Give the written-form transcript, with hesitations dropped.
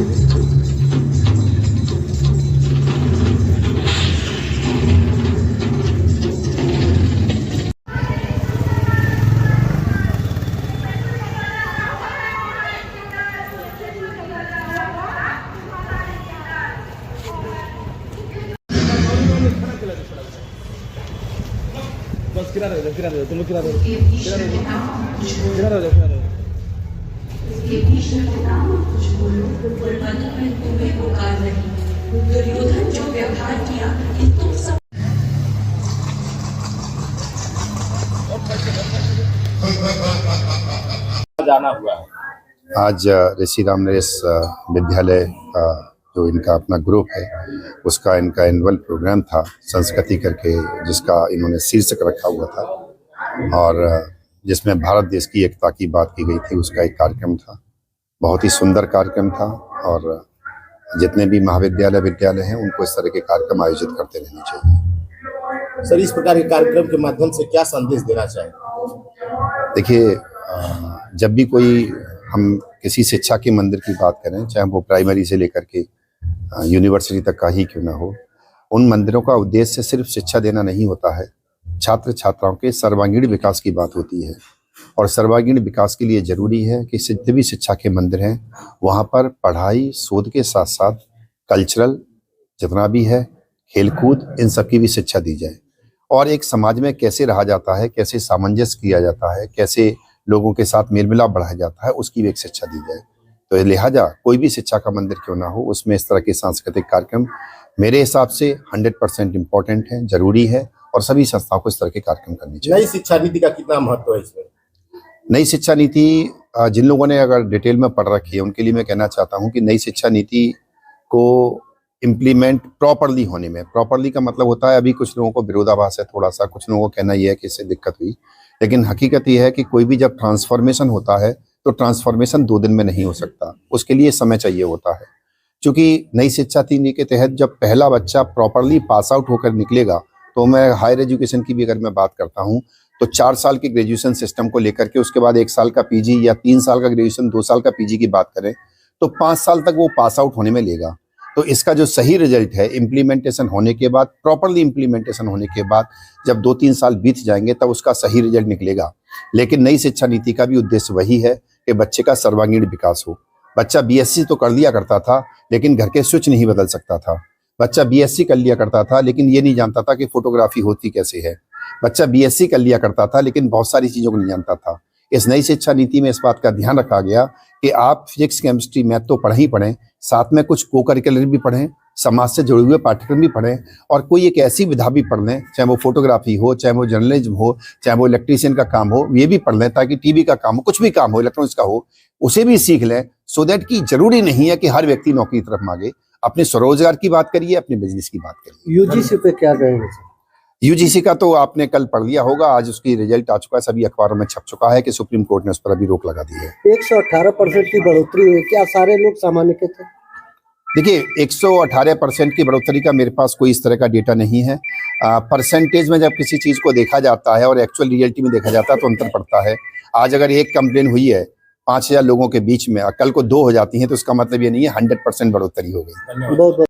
बस किनारे हो जाओ, तुम लोग किनारे हो दुर्योधन जो व्यवहार किया कि तुम सब जाना हुआ है। आज ऋषि राम नरेश विद्यालय जो इनका अपना ग्रुप है उसका इनका एनुअल प्रोग्राम था संस्कृति करके, जिसका इन्होंने शीर्षक रखा हुआ था और जिसमें भारत देश की एकता की बात की गई थी। उसका एक कार्यक्रम था, बहुत ही सुंदर कार्यक्रम था और जितने भी महाविद्यालय विद्यालय हैं उनको इस तरह के कार्यक्रम आयोजित करते रहने चाहिए। सर, इस प्रकार के कार्यक्रम के माध्यम से क्या संदेश देना चाहिए? देखिए, जब भी कोई हम किसी शिक्षा के मंदिर की बात करें, चाहे वो प्राइमरी से लेकर के यूनिवर्सिटी तक का ही क्यों ना हो, उन मंदिरों का उद्देश्य सिर्फ शिक्षा देना नहीं होता है। छात्र छात्राओं के सर्वांगीण विकास की बात होती है और सर्वांगीण विकास के लिए जरूरी है कि जितने भी शिक्षा के मंदिर हैं वहाँ पर पढ़ाई शोध के साथ साथ कल्चरल जितना भी है, खेलकूद, इन सब की भी शिक्षा दी जाए और एक समाज में कैसे रहा जाता है, कैसे सामंजस्य किया जाता है, कैसे लोगों के साथ मेल मिलाप बढ़ाया जाता है, उसकी भी एक शिक्षा दी जाए। तो लिहाजा कोई भी शिक्षा का मंदिर क्यों ना हो, उसमें इस तरह के सांस्कृतिक कार्यक्रम मेरे हिसाब से 100% इम्पोर्टेंट है, जरूरी है और सभी संस्थाओं को इस तरह के कार्यक्रम करने चाहिए। नई शिक्षा नीति का कितना महत्व है इसमें? नई शिक्षा नीति जिन लोगों ने अगर डिटेल में पढ़ रखी है उनके लिए मैं कहना चाहता हूँ कि नई शिक्षा नीति को इम्प्लीमेंट प्रॉपरली होने में, प्रॉपरली का मतलब होता है, अभी कुछ लोगों को विरोधाभास है थोड़ा सा, कुछ लोगों को कहना यह है कि इससे दिक्कत हुई, लेकिन हकीकत यह है कि कोई भी जब ट्रांसफॉर्मेशन होता है तो ट्रांसफॉर्मेशन 2 दिन में नहीं हो सकता, उसके लिए समय चाहिए होता है। क्योंकि नई शिक्षा नीति के तहत जब पहला बच्चा प्रॉपरली पास आउट होकर निकलेगा, तो मैं हायर एजुकेशन की भी अगर मैं बात करता हूँ तो 4 साल के ग्रेजुएशन सिस्टम को लेकर के उसके बाद 1 साल का पीजी या 3 साल का ग्रेजुएशन 2 साल का पीजी की बात करें तो 5 साल तक वो पास आउट होने में लेगा। तो इसका जो सही रिजल्ट है इम्प्लीमेंटेशन होने के बाद, प्रॉपरली इम्प्लीमेंटेशन होने के बाद जब 2-3 साल बीत जाएंगे तब उसका सही रिजल्ट निकलेगा। लेकिन नई शिक्षा नीति का भी उद्देश्य वही है कि बच्चे का सर्वांगीण विकास हो। बच्चा बीएससी तो कर लिया करता था लेकिन घर के स्विच नहीं बदल सकता था। बच्चा बीएससी कर लिया करता था लेकिन ये नहीं जानता था कि फोटोग्राफी होती कैसे है। बच्चा बीएससी कर लिया करता था लेकिन बहुत सारी चीज़ों को नहीं जानता था। इस नई शिक्षा नीति में इस बात का ध्यान रखा गया कि आप फिजिक्स केमिस्ट्री मैथ तो पढ़ें ही पढ़ें, साथ में कुछ को करिकुलर भी पढ़ें, समाज से जुड़े हुए पाठ्यक्रम भी पढ़ें और कोई एक ऐसी विधा भी पढ़ लें, चाहे वो फोटोग्राफी हो, चाहे वो जर्नलिज्म हो, चाहे वो इलेक्ट्रीशियन का काम हो, ये भी पढ़ लें ताकि टीवी का काम हो, कुछ भी काम हो, इलेक्ट्रॉनिक्स का हो, उसे भी सीख लें। सो दैट कि जरूरी नहीं है कि हर व्यक्ति नौकरी की तरफ मांगे। अपने स्वरोजगार की बात करिए, अपने बिजनेस की बात करिए। यूजीसी पे क्या कहेंगे सर? यूजीसी का तो आपने कल पढ़ लिया होगा, आज उसकी रिजल्ट आ चुका है, सभी अखबारों में छप चुका है कि सुप्रीम कोर्ट ने उस पर अभी रोक लगा दी है। 118% की बढ़ोतरी हुई, क्या सारे लोग सामान्य के थे? देखिए, 118% की बढ़ोतरी का मेरे पास कोई इस तरह का डेटा नहीं है। परसेंटेज में जब किसी चीज़ को देखा जाता है और एक्चुअल रियलिटी में देखा जाता है तो अंतर पड़ता है। आज अगर एक कंप्लेन हुई है 5000 लोगों के बीच में, कल को 2 हो जाती हैं तो इसका मतलब ये नहीं है 100% बढ़ोतरी हो गई। बहुत